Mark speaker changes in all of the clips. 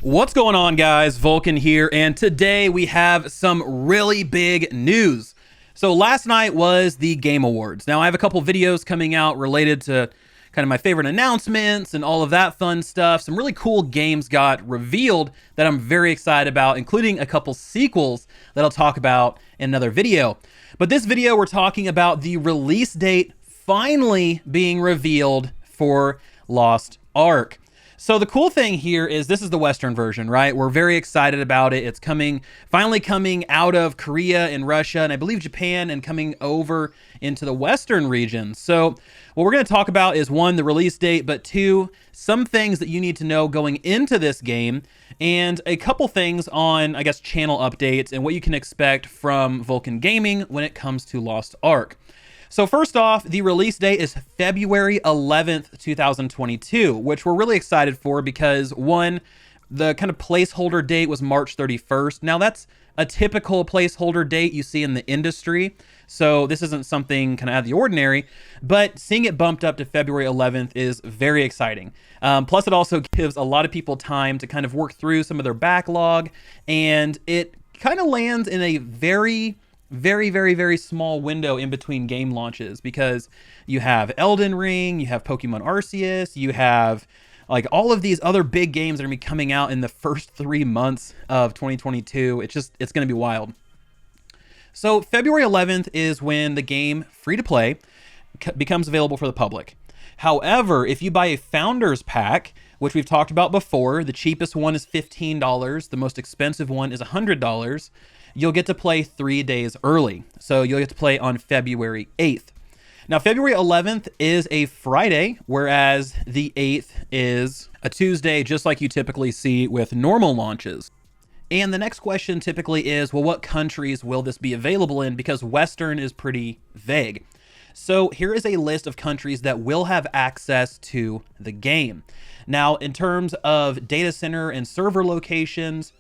Speaker 1: What's going on, guys? Vulkan here, and today we have some really big news. So last night was the Game Awards. Now I have a couple videos coming out related to kind of my favorite announcements and all of that fun stuff. Some really cool games got revealed that I'm very excited about, including a couple sequels that I'll talk about in another video. But this video, we're talking about the release date finally being revealed for Lost Ark. So the cool thing here is this is the Western version, right? We're very excited about it. It's finally coming out of Korea and Russia, and I believe Japan, and coming over into the Western region. So what we're going to talk about is, one, the release date, but two, some things that you need to know going into this game, and a couple things on, I guess, channel updates and what you can expect from Vulkan Gaming when it comes to Lost Ark. So first off, the release date is February 11th, 2022, which we're really excited for because, one, the kind of placeholder date was March 31st. Now that's a typical placeholder date you see in the industry, so this isn't something kind of out of the ordinary, but seeing it bumped up to February 11th is very exciting. Plus it also gives a lot of people time to kind of work through some of their backlog, and it kind of lands in a very small window in between game launches, because you have Elden Ring, you have Pokemon Arceus, you have like all of these other big games that are going to be coming out in the first 3 months of 2022. It's going to be wild. So February 11th is when the game, free to play, becomes available for the public. However, if you buy a Founders Pack, which we've talked about before, the cheapest one is $15, the most expensive one is $100, you'll get to play 3 days early. So you'll get to play on February 8th. Now, February 11th is a Friday, whereas the 8th is a Tuesday, just like you typically see with normal launches. And the next question typically is, well, what countries will this be available in? Because Western is pretty vague. So here is a list of countries that will have access to the game. Now, in terms of data center and server locations,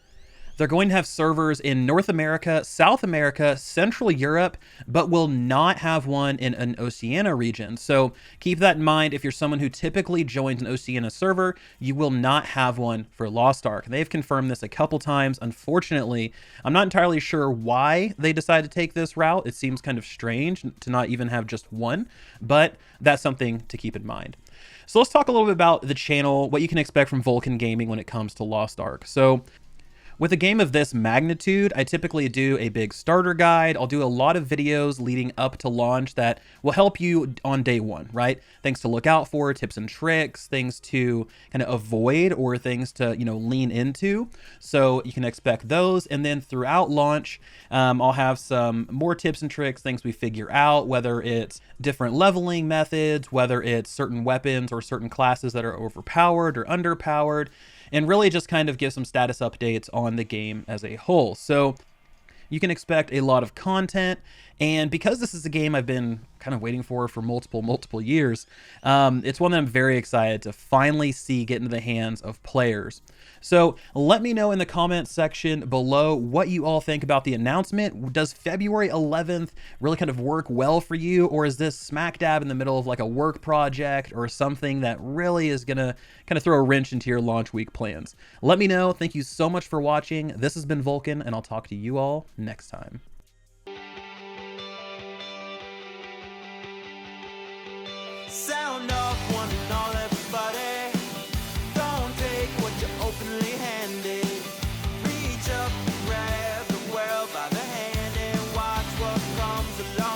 Speaker 1: they're going to have servers in North America, South America, Central Europe, but will not have one in an Oceania region. So keep that in mind. If you're someone who typically joins an Oceania server, you will not have one for Lost Ark. They've confirmed this a couple times. Unfortunately, I'm not entirely sure why they decided to take this route. It seems kind of strange to not even have just one, but that's something to keep in mind. So let's talk a little bit about the channel, what you can expect from Vulkan Gaming when it comes to Lost Ark. So with a game of this magnitude, I typically do a big starter guide. I'll do a lot of videos leading up to launch that will help you on day one, right? Things to look out for, tips and tricks, things to kind of avoid, or things to, lean into. So you can expect those. And then throughout launch, I'll have some more tips and tricks, things we figure out, whether it's different leveling methods, whether it's certain weapons or certain classes that are overpowered or underpowered, and really just kind of give some status updates on the game as a whole. So you can expect a lot of content, and because this is a game I've been kind of waiting for multiple years, it's one that I'm very excited to finally see get into the hands of players. So let me know in the comments section below what you all think about the announcement. Does February 11th really kind of work well for you, or is this smack dab in the middle of like a work project or something that really is gonna kind of throw a wrench into your launch week plans? Let me know. Thank you so much for watching. This has been Vulkan, and I'll talk to you all next time.
Speaker 2: Sound off one and all, everybody. Don't take what you openly handed. Reach up and grab the world by the hand and watch what comes along.